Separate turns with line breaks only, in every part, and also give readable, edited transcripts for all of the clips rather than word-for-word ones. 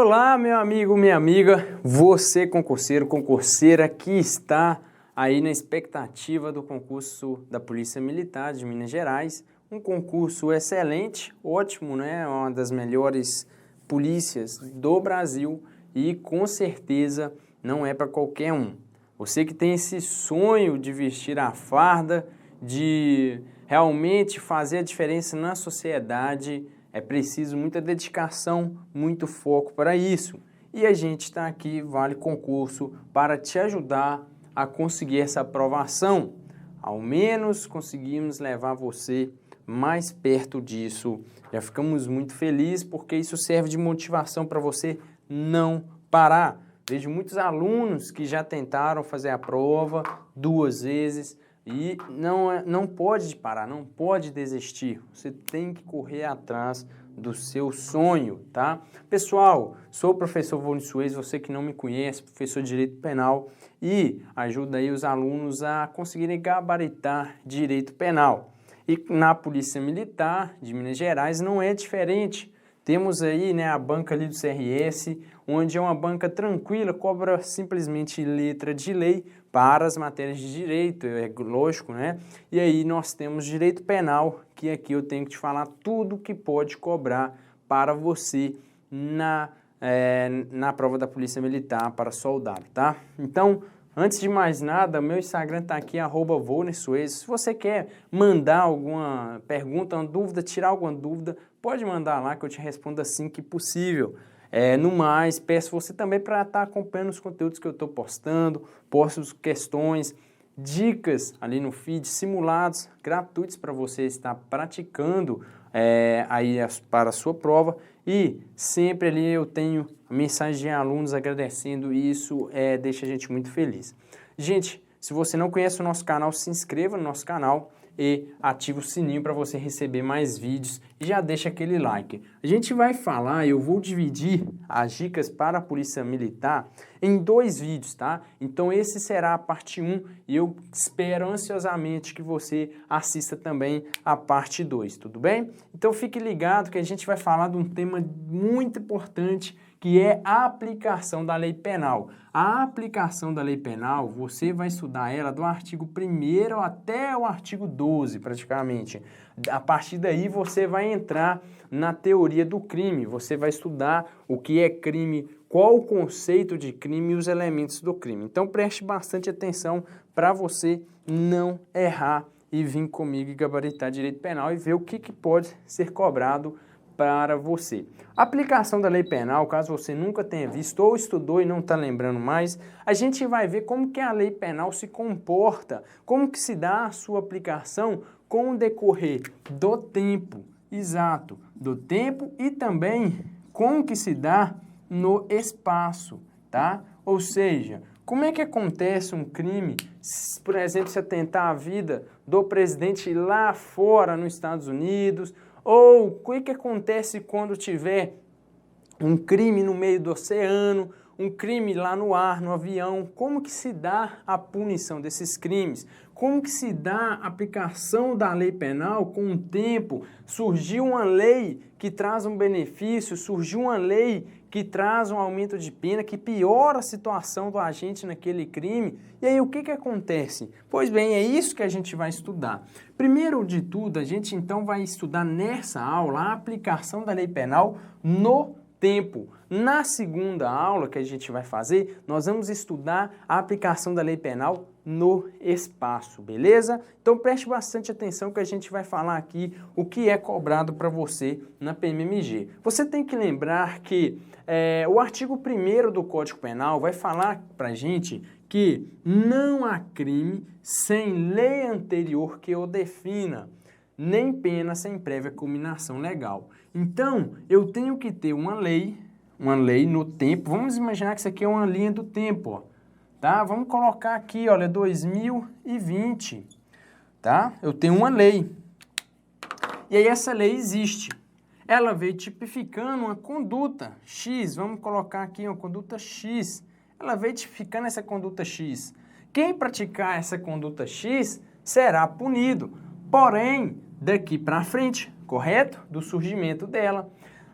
Olá, meu amigo, minha amiga, você concurseiro, concurseira que está aí na expectativa do concurso da Polícia Militar de Minas Gerais, um concurso excelente, ótimo, né? Uma das melhores polícias do Brasil e com certeza não é para qualquer um. Você que tem esse sonho de vestir a farda, de realmente fazer a diferença na sociedade, é preciso muita dedicação, muito foco para isso. E a gente está aqui, Vale Concurso, para te ajudar a conseguir essa aprovação. Ao menos conseguimos levar você mais perto disso. Já ficamos muito felizes porque isso serve de motivação para você não parar. Vejo muitos alunos que já tentaram fazer a prova 2 vezes e não pode parar, não pode desistir. Você tem que correr atrás do seu sonho, tá? Pessoal, sou o professor Vônio Suez, você que não me conhece, professor de Direito Penal e ajuda aí os alunos a conseguirem gabaritar Direito Penal. E na Polícia Militar de Minas Gerais não é diferente. Temos aí, né, a banca ali do CRS, onde é uma banca tranquila, cobra simplesmente letra de lei para as matérias de direito, é lógico, né? E aí nós temos direito penal, que aqui eu tenho que te falar tudo que pode cobrar para você na prova da Polícia Militar para soldado, tá? Então, antes de mais nada, meu Instagram está aqui, @VônioSuez. Se você quer mandar alguma pergunta, uma dúvida, tirar alguma dúvida, pode mandar lá que eu te respondo assim que possível. No mais, peço você também para estar acompanhando os conteúdos que eu estou postando, posto questões, dicas ali no feed, simulados gratuitos para você estar praticando para a sua prova. E sempre ali eu tenho mensagem de alunos agradecendo e isso deixa a gente muito feliz. Gente, se você não conhece o nosso canal, se inscreva no nosso canal e ative o sininho para você receber mais vídeos e já deixa aquele like. A gente vai falar, eu vou dividir as dicas para a Polícia Militar em 2 vídeos, tá? Então esse será a parte 1 e eu espero ansiosamente que você assista também a parte 2, tudo bem? Então fique ligado que a gente vai falar de um tema muito importante que é a aplicação da lei penal. A aplicação da lei penal, você vai estudar ela do artigo 1º até o artigo 12, praticamente. A partir daí, você vai entrar na teoria do crime, você vai estudar o que é crime, qual o conceito de crime e os elementos do crime. Então, preste bastante atenção para você não errar e vir comigo e gabaritar direito penal e ver o que pode ser cobrado para você. A aplicação da lei penal, caso você nunca tenha visto ou estudou e não está lembrando mais, a gente vai ver como que a lei penal se comporta, como que se dá a sua aplicação com o decorrer do tempo, exato, do tempo e também como que se dá no espaço, tá? Ou seja, como é que acontece um crime, por exemplo, se atentar à vida do presidente lá fora nos Estados Unidos, ou o que acontece quando tiver um crime no meio do oceano, um crime lá no ar, no avião, como que se dá a punição desses crimes? Como que se dá a aplicação da lei penal com o tempo? Surgiu uma lei que traz um benefício, surgiu uma lei que traz um aumento de pena, que piora a situação do agente naquele crime. E aí o que acontece? Pois bem, é isso que a gente vai estudar. Primeiro de tudo, a gente então vai estudar nessa aula a aplicação da lei penal no tempo. Na segunda aula que a gente vai fazer, nós vamos estudar a aplicação da lei penal no espaço, beleza? Então preste bastante atenção que a gente vai falar aqui o que é cobrado para você na PMMG. Você tem que lembrar que o artigo 1º do Código Penal vai falar para a gente que não há crime sem lei anterior que o defina, nem pena sem prévia culminação legal. Então, eu tenho que ter uma lei no tempo. Vamos imaginar que isso aqui é uma linha do tempo, ó, tá? Vamos colocar aqui, olha, 2020, tá? Eu tenho uma lei. E aí essa lei existe. Ela veio tipificando uma conduta X, vamos colocar aqui uma conduta X. Ela veio tipificando essa conduta X. Quem praticar essa conduta X será punido. Porém, daqui para frente, correto? Do surgimento dela,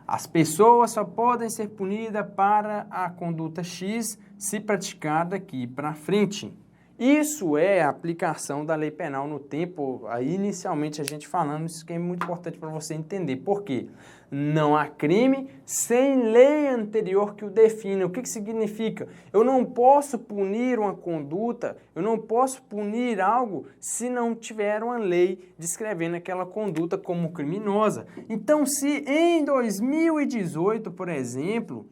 As pessoas só podem ser punidas para a conduta X se praticada daqui para frente. Isso é a aplicação da lei penal no tempo, aí inicialmente a gente falando, isso que é muito importante para você entender. Por quê? Não há crime sem lei anterior que o defina. O que significa? Eu não posso punir uma conduta, eu não posso punir algo se não tiver uma lei descrevendo aquela conduta como criminosa. Então, se em 2018, por exemplo,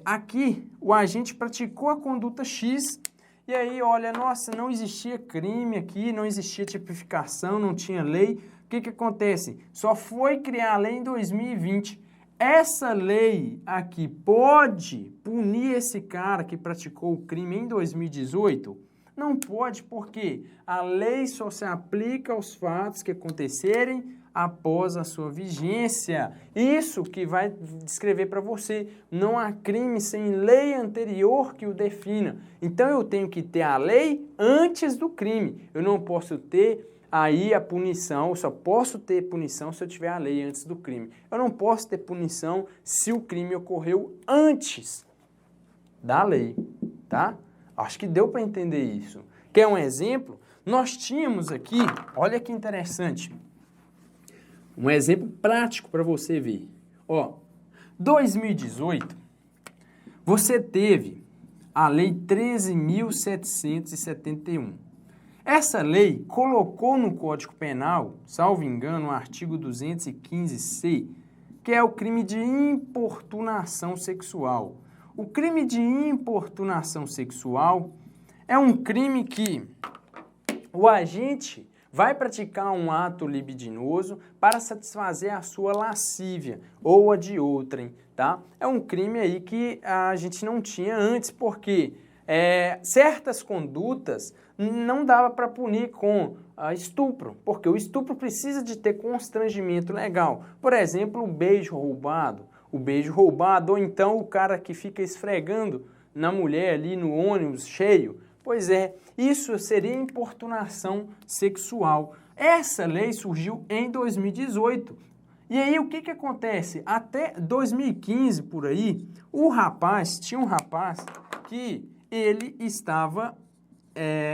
aqui o agente praticou a conduta X, e aí, olha, nossa, não existia crime aqui, não existia tipificação, não tinha lei. O que acontece? Só foi criar a lei em 2020. Essa lei aqui pode punir esse cara que praticou o crime em 2018? Não pode, porque a lei só se aplica aos fatos que acontecerem após a sua vigência. Isso que vai descrever para você. Não há crime sem lei anterior que o defina. Então eu tenho que ter a lei antes do crime. Eu não posso ter aí a punição, eu só posso ter punição se eu tiver a lei antes do crime. Eu não posso ter punição se o crime ocorreu antes da lei, tá? Acho que deu para entender isso. Quer um exemplo? Nós tínhamos aqui, olha que interessante, um exemplo prático para você ver. Ó, 2018, você teve a Lei 13.771. Essa lei colocou no Código Penal, salvo engano, o artigo 215-C, que é o crime de importunação sexual. O crime de importunação sexual é um crime que o agente vai praticar um ato libidinoso para satisfazer a sua lascívia ou a de outrem, tá? É um crime aí que a gente não tinha antes, porque certas condutas não dava para punir com estupro, porque o estupro precisa de ter constrangimento legal. Por exemplo, o beijo roubado, ou então o cara que fica esfregando na mulher ali no ônibus cheio. Pois é, isso seria importunação sexual. Essa lei surgiu em 2018. E aí o que acontece? Até 2015, por aí, tinha um rapaz que ele estava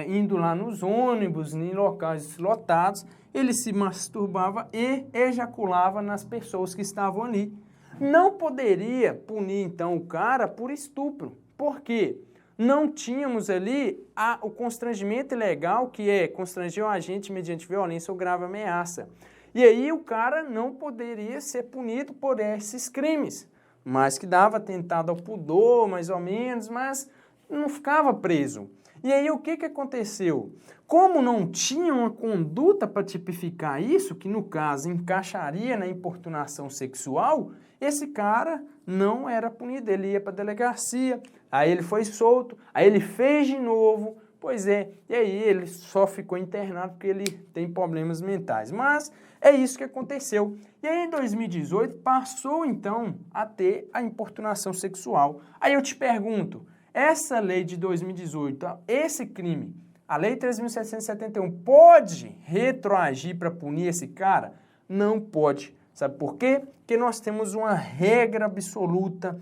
indo lá nos ônibus, em locais lotados, ele se masturbava e ejaculava nas pessoas que estavam ali. Não poderia punir, então, o cara por estupro. Por quê? Não tínhamos ali o constrangimento ilegal, que é constranger o agente mediante violência ou grave ameaça. E aí o cara não poderia ser punido por esses crimes, mas que dava atentado ao pudor, mais ou menos, mas não ficava preso. E aí o que aconteceu? Como não tinha uma conduta para tipificar isso, que no caso encaixaria na importunação sexual, esse cara não era punido, ele ia para a delegacia, aí ele foi solto, aí ele fez de novo, pois é, e aí ele só ficou internado porque ele tem problemas mentais. Mas é isso que aconteceu. E aí em 2018 passou então a ter a importunação sexual. Aí eu te pergunto, essa lei de 2018, esse crime, a lei 3.771, pode retroagir para punir esse cara? Não pode. Sabe por quê? Porque nós temos uma regra absoluta.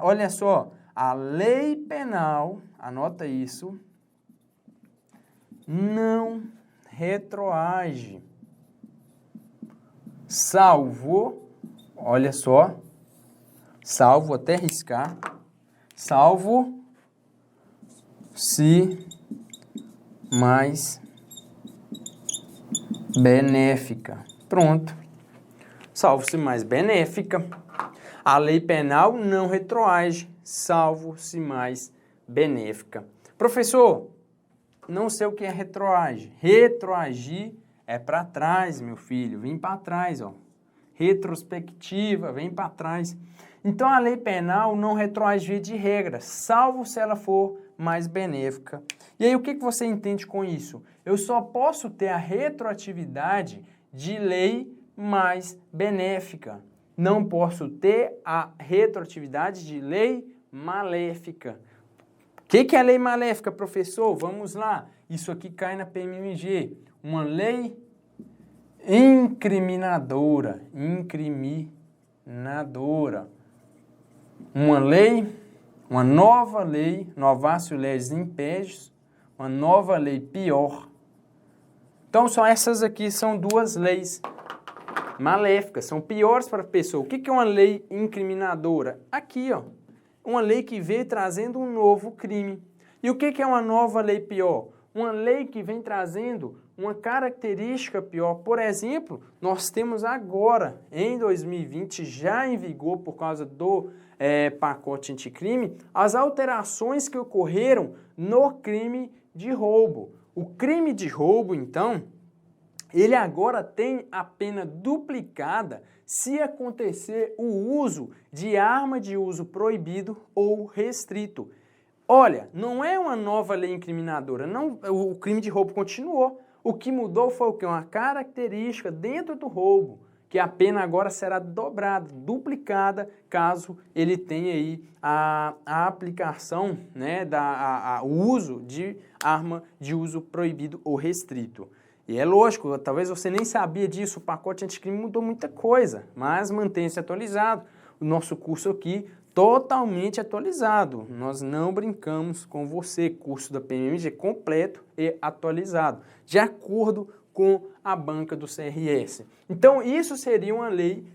Olha só, a lei penal, anota isso, não retroage. Salvo, olha só, salvo, até riscar, salvo se mais benéfica. Pronto. Salvo-se mais benéfica. A lei penal não retroage, salvo-se mais benéfica. Professor, não sei o que é retroage. Retroagir é para trás, meu filho. Vem para trás, ó. Retrospectiva, vem para trás. Então, a lei penal não retroage de regra, salvo se ela for mais benéfica. E aí, o que você entende com isso? Eu só posso ter a retroatividade de lei mais benéfica. Não posso ter a retroatividade de lei maléfica. O que é lei maléfica, professor? Vamos lá. Isso aqui cai na PMMG. Uma lei incriminadora. incriminadora. Uma lei, uma nova lei, novatio legis impedius, uma nova lei pior. Então, só essas aqui são duas leis maléficas, são piores para a pessoa. O que é uma lei incriminadora? Aqui, ó, uma lei que veio trazendo um novo crime. E o que é uma nova lei pior? Uma lei que vem trazendo uma característica pior. Por exemplo, nós temos agora, em 2020, já em vigor por causa do pacote anticrime, as alterações que ocorreram no crime de roubo. O crime de roubo, então, ele agora tem a pena duplicada se acontecer o uso de arma de uso proibido ou restrito. Olha, não é uma nova lei incriminadora, não, o crime de roubo continuou. O que mudou foi o quê? Uma característica dentro do roubo, que a pena agora será dobrada, duplicada, caso ele tenha aí a aplicação, né, o uso de arma de uso proibido ou restrito. E é lógico, talvez você nem sabia disso, o pacote anticrime mudou muita coisa, mas mantenha-se atualizado. O nosso curso aqui totalmente atualizado, nós não brincamos com você, curso da PMMG completo e atualizado, de acordo com a banca do CRS. Então isso seria uma lei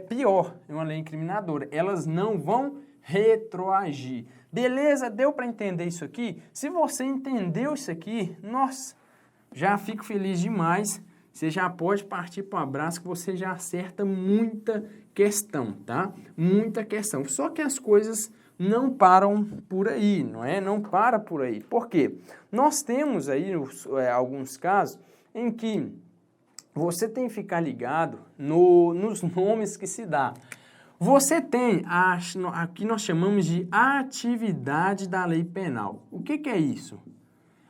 pior, uma lei incriminadora, elas não vão retroagir. Beleza? Deu para entender isso aqui? Se você entendeu isso aqui, nossa, já fico feliz demais. Você já pode partir para o abraço que você já acerta muita questão, tá? Muita questão. Só que as coisas não param por aí, não é? Não para por aí. Por quê? Nós temos aí alguns casos em que você tem que ficar ligado nos nomes que se dá. Você tem, aqui nós chamamos de atividade da lei penal. O que é isso?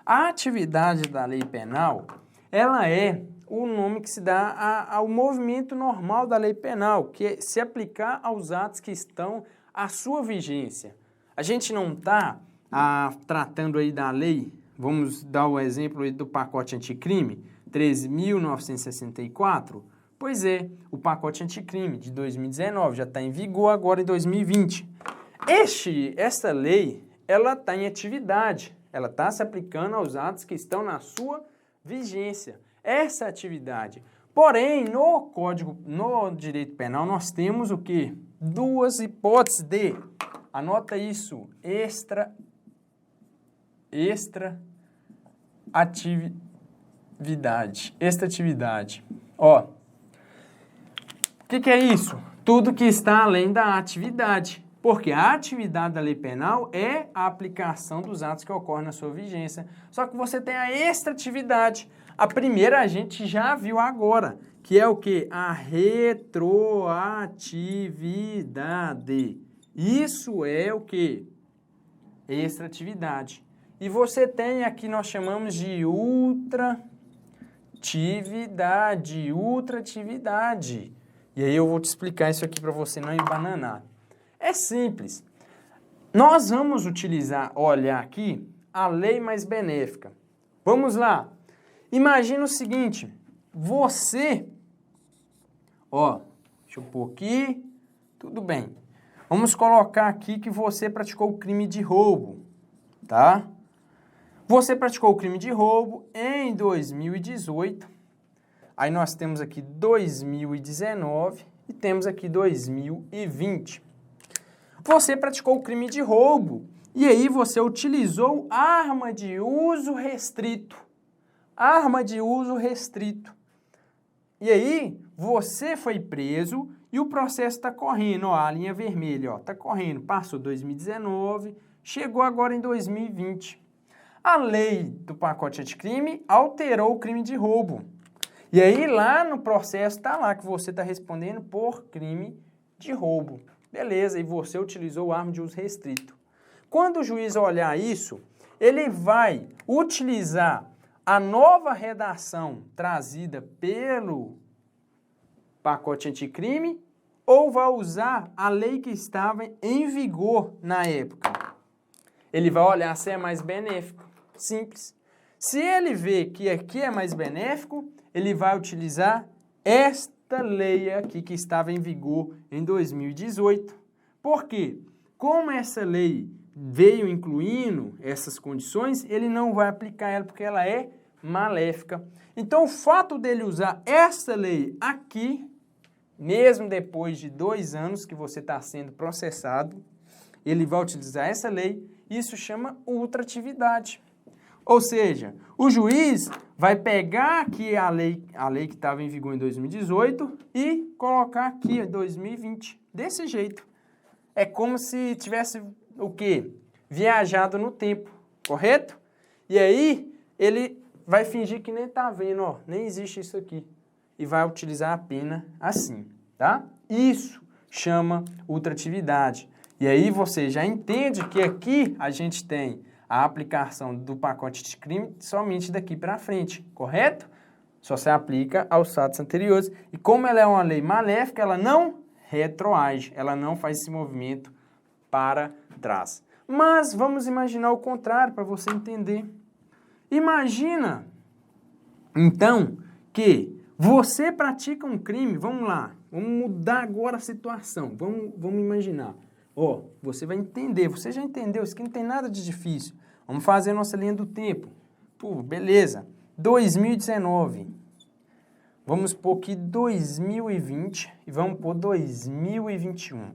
A atividade da lei penal, ela é o nome que se dá ao movimento normal da lei penal, que é se aplicar aos atos que estão à sua vigência. A gente não está tratando aí da lei, vamos dar o exemplo aí do pacote anticrime, 13.964, pois é, o pacote anticrime de 2019 já está em vigor agora em 2020. Esta lei, ela está em atividade, ela está se aplicando aos atos que estão na sua vigência. Essa atividade. Porém, no direito penal, nós temos o quê? Duas hipóteses de, anota isso, extratividade. Ó, o que é isso? Tudo que está além da atividade. Porque a atividade da lei penal é a aplicação dos atos que ocorrem na sua vigência. Só que você tem a extratividade. A primeira a gente já viu agora, que é o quê? A retroatividade. Isso é o quê? Extratividade. E você tem aqui, nós chamamos de ultratividade. E aí eu vou te explicar isso aqui para você não embananar. É simples. Nós vamos olhar aqui a lei mais benéfica. Vamos lá. Imagina o seguinte, você, ó, deixa eu pôr aqui, tudo bem. Vamos colocar aqui que você praticou o crime de roubo, tá? Você praticou o crime de roubo em 2018, aí nós temos aqui 2019 e temos aqui 2020. Você praticou o crime de roubo e aí você utilizou arma de uso restrito. Arma de uso restrito. E aí, você foi preso e o processo está correndo, ó, a linha vermelha, ó, está correndo, passou 2019, chegou agora em 2020. A lei do pacote anticrime alterou o crime de roubo. E aí, lá no processo, está lá que você está respondendo por crime de roubo. Beleza, e você utilizou arma de uso restrito. Quando o juiz olhar isso, ele vai utilizar a nova redação trazida pelo pacote anticrime ou vai usar a lei que estava em vigor na época? Ele vai olhar se é mais benéfico. Simples. Se ele vê que aqui é mais benéfico, ele vai utilizar esta lei aqui que estava em vigor em 2018. Por quê? Como essa lei veio incluindo essas condições, ele não vai aplicar ela porque ela é maléfica. Então, o fato dele usar essa lei aqui, mesmo depois de 2 anos que você está sendo processado, ele vai utilizar essa lei, isso chama ultratividade. Ou seja, o juiz vai pegar aqui a lei que estava em vigor em 2018 e colocar aqui em 2020, desse jeito. É como se tivesse o quê? Viajado no tempo, correto? E aí, ele vai fingir que nem está vendo, ó, nem existe isso aqui. E vai utilizar a pena assim, tá? Isso chama ultratividade. E aí você já entende que aqui a gente tem a aplicação do pacote de crime somente daqui para frente, correto? Só se aplica aos fatos anteriores. E como ela é uma lei maléfica, ela não retroage, ela não faz esse movimento para trás. Mas vamos imaginar o contrário para você entender. Imagina, então, que você pratica um crime, vamos lá, vamos mudar agora a situação, vamos imaginar. Ó, você vai entender, você já entendeu, isso aqui não tem nada de difícil. Vamos fazer a nossa linha do tempo. Pô, beleza. 2019. Vamos pôr aqui 2020 e vamos pôr 2021.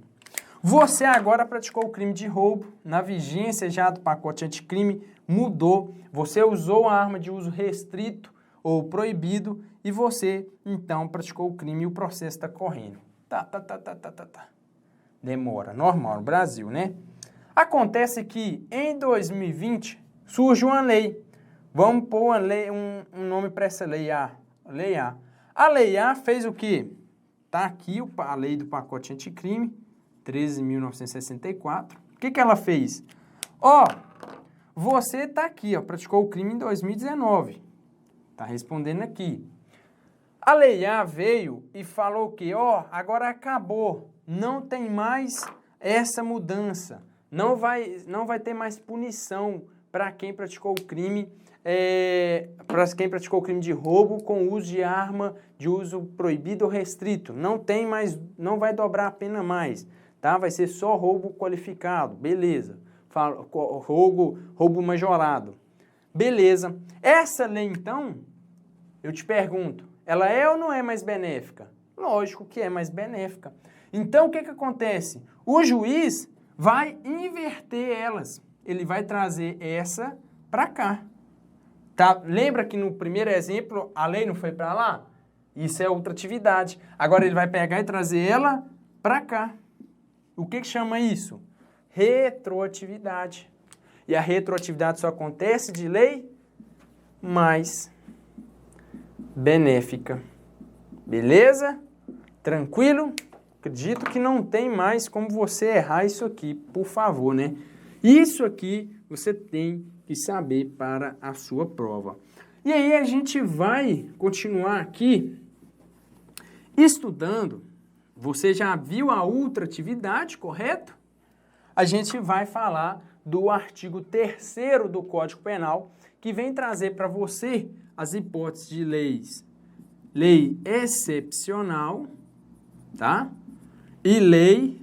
Você agora praticou o crime de roubo, na vigência já do pacote anticrime, mudou, você usou a arma de uso restrito ou proibido e você, então, praticou o crime e o processo está correndo. Tá. Demora, normal no Brasil, né? Acontece que em 2020 surge uma lei. Vamos pôr uma lei, um nome para essa lei A. Lei A. A Lei A fez o quê? Tá aqui a lei do pacote anticrime, 13.964. O que ela fez? Ó, você tá aqui, ó, praticou o crime em 2019. Tá respondendo aqui. A Lei A veio e falou que, ó, agora acabou. Não tem mais essa mudança. Não vai ter mais punição para quem praticou o crime, para quem praticou o crime de roubo com uso de arma de uso proibido ou restrito. Não tem mais, não vai dobrar a pena mais, tá? Vai ser só roubo qualificado, beleza. Roubo majorado, beleza. Essa lei, então, eu te pergunto, ela é ou não é mais benéfica? Lógico que é mais benéfica. Então, o que acontece? O juiz vai inverter elas. Ele vai trazer essa para cá. Tá? Lembra que no primeiro exemplo a lei não foi para lá? Isso é ultratividade. Agora ele vai pegar e trazer ela para cá. O que chama isso? Retroatividade. E a retroatividade só acontece de lei mais benéfica. Beleza? Tranquilo? Acredito que não tem mais como você errar isso aqui, por favor, né? Isso aqui você tem que saber para a sua prova. E aí a gente vai continuar aqui estudando. Você já viu a ultratividade, correto? A gente vai falar do artigo 3º do Código Penal, que vem trazer para você as hipóteses de leis. Lei excepcional, tá? E lei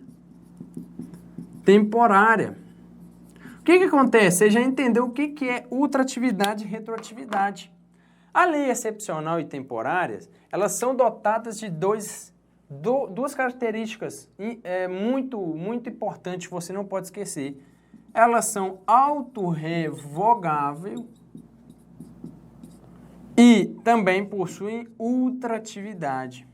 temporária. O que acontece? Você já entendeu o que é ultratividade e retroatividade. A lei excepcional e temporárias, elas são dotadas de duas características muito importantes, você não pode esquecer. Elas são autorrevogáveis e também possuem ultratividade.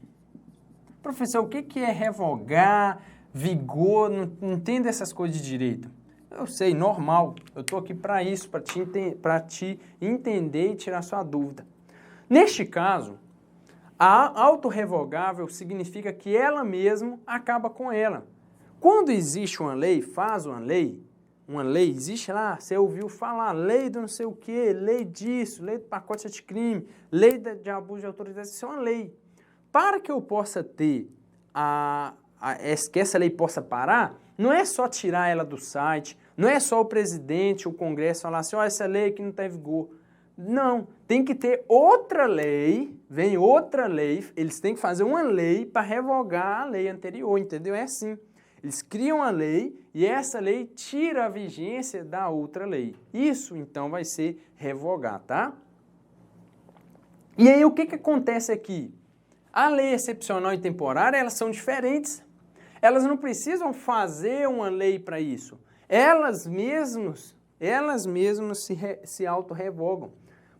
Professor, o que é revogar, vigor? Não entendo essas coisas de direito. Eu sei, normal. Eu estou aqui para isso, para te entender e tirar sua dúvida. Neste caso, a autorrevogável significa que ela mesma acaba com ela. Quando existe uma lei, existe lá, você ouviu falar, lei do não sei o quê, lei disso, lei do pacote anticrime, lei de abuso de autoridade, isso é uma lei. Para que eu possa ter, que essa lei possa parar, não é só tirar ela do site, não é só o presidente, o Congresso falar assim, ó, essa lei aqui não está em vigor. Não, tem que ter outra lei, vem outra lei, eles têm que fazer uma lei para revogar a lei anterior, entendeu? É assim. Eles criam a lei e essa lei tira a vigência da outra lei. Isso, então, vai ser revogar, tá? E aí, o que que acontece aqui? A lei excepcional e temporária, elas são diferentes. Elas não precisam fazer uma lei para isso. Elas mesmas se auto-revogam.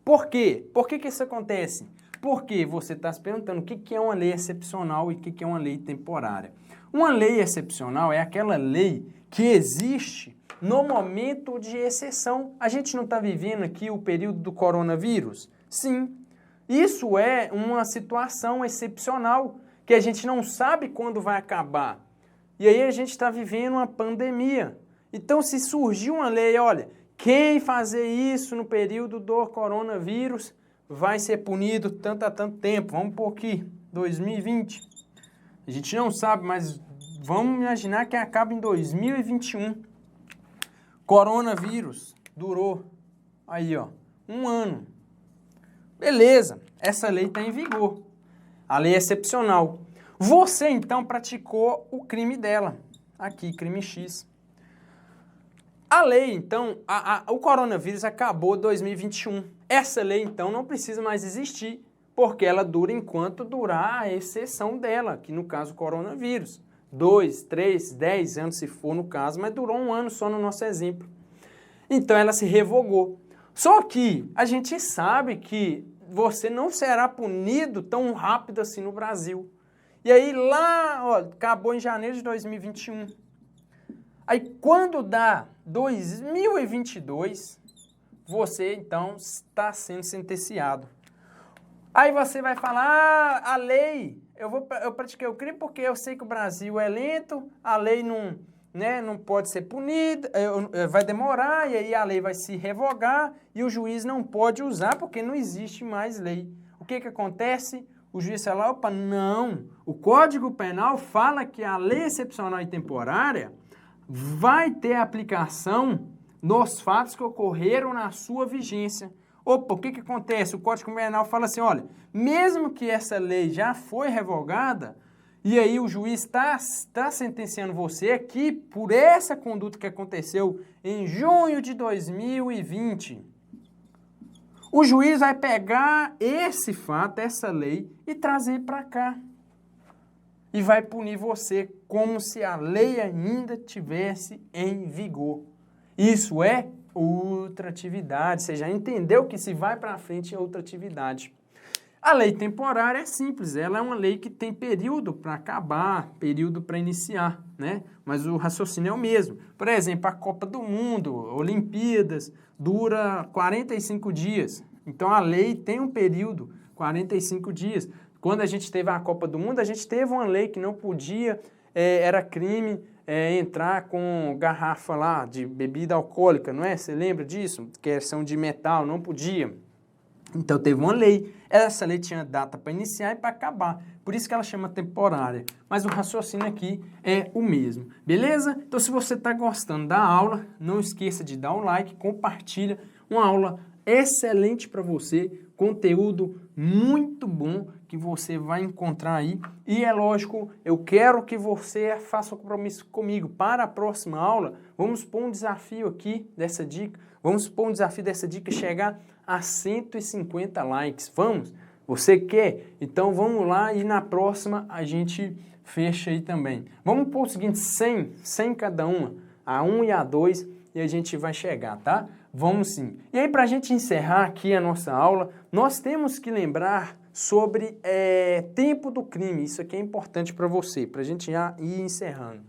Por quê? Por que que isso acontece? Porque você está se perguntando o que que é uma lei excepcional e o que que é uma lei temporária. Uma lei excepcional é aquela lei que existe no momento de exceção. A gente não está vivendo aqui o período do coronavírus? Sim. Isso é uma situação excepcional, que a gente não sabe quando vai acabar. E aí a gente está vivendo uma pandemia. Então, se surgiu uma lei, olha, quem fazer isso no período do coronavírus vai ser punido tanto a tanto tempo. Vamos pôr aqui, 2020. A gente não sabe, mas vamos imaginar que acaba em 2021. Coronavírus durou, aí ó, 1 ano. Beleza, essa lei está em vigor. A lei é excepcional. Você, então, praticou o crime dela. Aqui, crime X. A lei, então, o coronavírus acabou em 2021. Essa lei, então, não precisa mais existir, porque ela dura enquanto durar a exceção dela, que no caso o coronavírus. 2, 3, 10 anos se for no caso, mas durou 1 ano só no nosso exemplo. Então ela se revogou. Só que a gente sabe que você não será punido tão rápido assim no Brasil. E aí lá, ó, acabou em janeiro de 2021. Aí quando dá 2022, você então está sendo sentenciado. Aí você vai falar, a lei, eu pratiquei o crime porque eu sei que o Brasil é lento, a lei não pode ser punida, vai demorar, e aí a lei vai se revogar e o juiz não pode usar porque não existe mais lei. O que que acontece? O juiz fala, opa, não, o Código Penal fala que a lei excepcional e temporária vai ter aplicação nos fatos que ocorreram na sua vigência. Opa, o que que acontece? O Código Penal fala assim, olha, mesmo que essa lei já foi revogada, e aí o juiz está sentenciando você aqui por essa conduta que aconteceu em junho de 2020. O juiz vai pegar esse fato, essa lei, e trazer para cá. E vai punir você como se a lei ainda tivesse em vigor. Isso é outra atividade. Você já entendeu que se vai para frente é outra atividade. A lei temporária é simples, ela é uma lei que tem período para acabar, período para iniciar, né? Mas o raciocínio é o mesmo. Por exemplo, a Copa do Mundo, Olimpíadas, dura 45 dias. Então a lei tem um período, 45 dias. Quando a gente teve a Copa do Mundo, a gente teve uma lei que não podia, era crime entrar com garrafa lá de bebida alcoólica, não é? Você lembra disso? Que são de metal, não podia. Então teve uma lei, essa lei tinha data para iniciar e para acabar, por isso que ela chama temporária, mas o raciocínio aqui é o mesmo, beleza? Então se você está gostando da aula, não esqueça de dar um like, compartilha, uma aula excelente para você, conteúdo muito bom que você vai encontrar aí, e é lógico, eu quero que você faça um compromisso comigo para a próxima aula, vamos pôr um desafio aqui dessa dica, vamos pôr um desafio dessa dica chegar a 150 likes. Vamos? Você quer? Então vamos lá e na próxima a gente fecha aí também. Vamos pôr o seguinte, 100 cada uma, a 1 e a 2 e a gente vai chegar, tá? Vamos sim. E aí para a gente encerrar aqui a nossa aula, nós temos que lembrar sobre tempo do crime. Isso aqui é importante para você, para a gente já ir encerrando.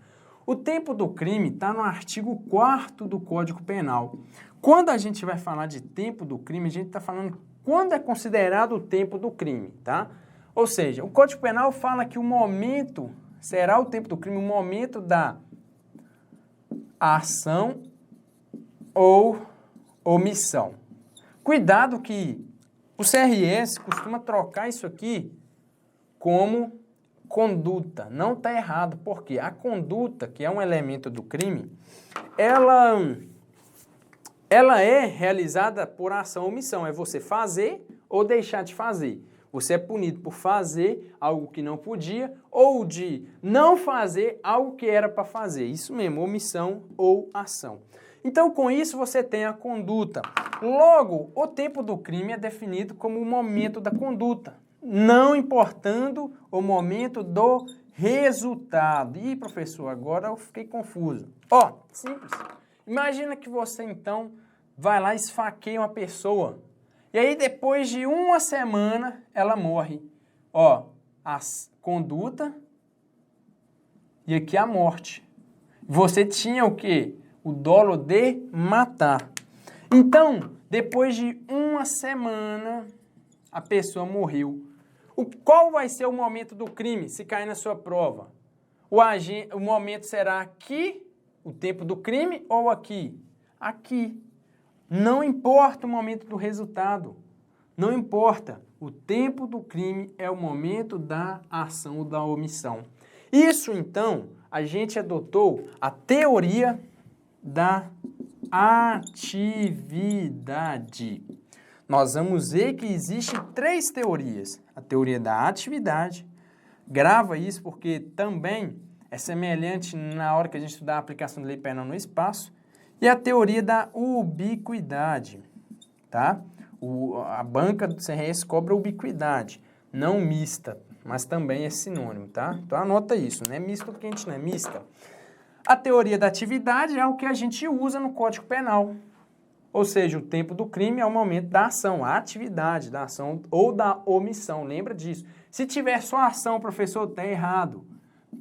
O tempo do crime está no artigo 4º do Código Penal. Quando a gente vai falar de tempo do crime, a gente está falando quando é considerado o tempo do crime, tá? Ou seja, o Código Penal fala que o momento, será o tempo do crime, o momento da ação ou omissão. Cuidado que o CRS costuma trocar isso aqui como conduta. Não está errado, porque a conduta, que é um elemento do crime, ela ela é realizada por ação ou omissão, é você fazer ou deixar de fazer. Você é punido por fazer algo que não podia ou de não fazer algo que era para fazer. Isso mesmo, omissão ou ação. Então, com isso, você tem a conduta. Logo, o tempo do crime é definido como o momento da conduta, não importando o momento do resultado. Ih, professor, agora eu fiquei confuso. Ó, simples. Imagina que você, então, vai lá e esfaqueia uma pessoa. E aí, depois de uma semana, ela morre. Ó, a conduta e aqui a morte. Você tinha o quê? O dolo de matar. Então, depois de uma semana, a pessoa morreu. Qual vai ser o momento do crime, se cair na sua prova? O momento será aqui, o tempo do crime, ou aqui? Aqui. Não importa o momento do resultado. Não importa. O tempo do crime é o momento da ação ou da omissão. Isso, então, a gente adotou a teoria da atividade. Nós vamos ver que existem 3 teorias. A teoria da atividade, grava isso porque também é semelhante na hora que a gente estudar a aplicação da lei penal no espaço, e a teoria da ubiquidade, tá? A banca do CRS cobra ubiquidade, não mista, mas também é sinônimo, tá? Então anota isso, não é misto porque a gente não é mista. A teoria da atividade é o que a gente usa no Código Penal. Ou seja, o tempo do crime é o momento da ação, a atividade da ação ou da omissão. Lembra disso. Se tiver só ação, professor, tá errado.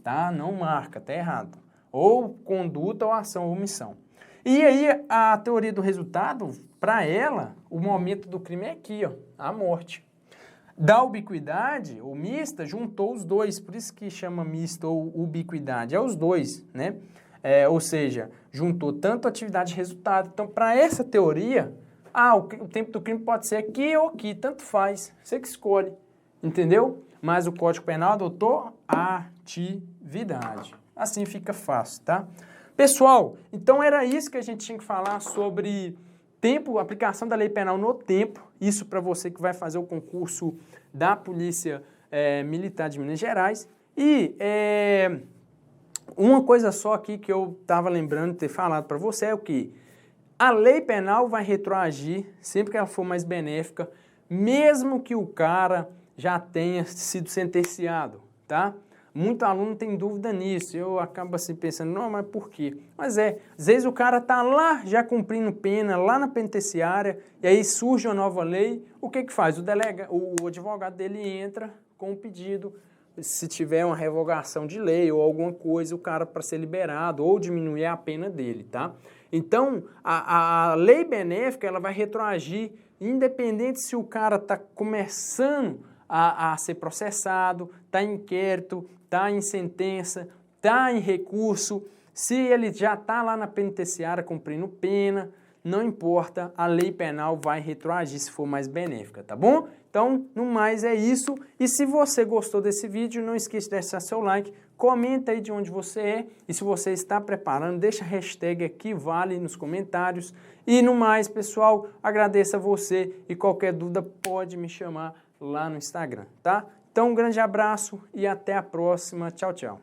Tá? Não marca, tá errado. Ou conduta ou ação ou omissão. E aí, a teoria do resultado, para ela, o momento do crime é aqui, ó, a morte. Da ubiquidade, ou mista, juntou os dois, por isso que chama mista ou ubiquidade, é os dois, né? Ou seja, juntou tanto atividade e resultado. Então, para essa teoria, o tempo do crime pode ser aqui ou aqui, tanto faz, você que escolhe, entendeu? Mas o Código Penal adotou atividade. Assim fica fácil, tá? Pessoal, então era isso que a gente tinha que falar sobre tempo, aplicação da lei penal no tempo, isso para você que vai fazer o concurso da Polícia Militar de Minas Gerais. E uma coisa só aqui que eu estava lembrando de ter falado para você é o que? A lei penal vai retroagir sempre que ela for mais benéfica, mesmo que o cara já tenha sido sentenciado, tá? Muito aluno tem dúvida nisso, eu acabo assim pensando, não, mas por quê? Mas às vezes o cara tá lá já cumprindo pena, lá na penitenciária, e aí surge uma nova lei, o que que faz? O advogado dele entra com um pedido, se tiver uma revogação de lei ou alguma coisa, o cara para ser liberado ou diminuir a pena dele, tá? Então, a lei benéfica, ela vai retroagir, independente se o cara tá começando a ser processado, está em inquérito, está em sentença, está em recurso, se ele já está lá na penitenciária cumprindo pena, não importa, a lei penal vai retroagir se for mais benéfica, tá bom? Então, no mais é isso, e se você gostou desse vídeo, não esqueça de deixar seu like, comenta aí de onde você é, e se você está preparando, deixa a hashtag aqui, vale nos comentários, e no mais, pessoal, agradeço a você, e qualquer dúvida pode me chamar lá no Instagram, tá? Então, um grande abraço e até a próxima. Tchau, tchau.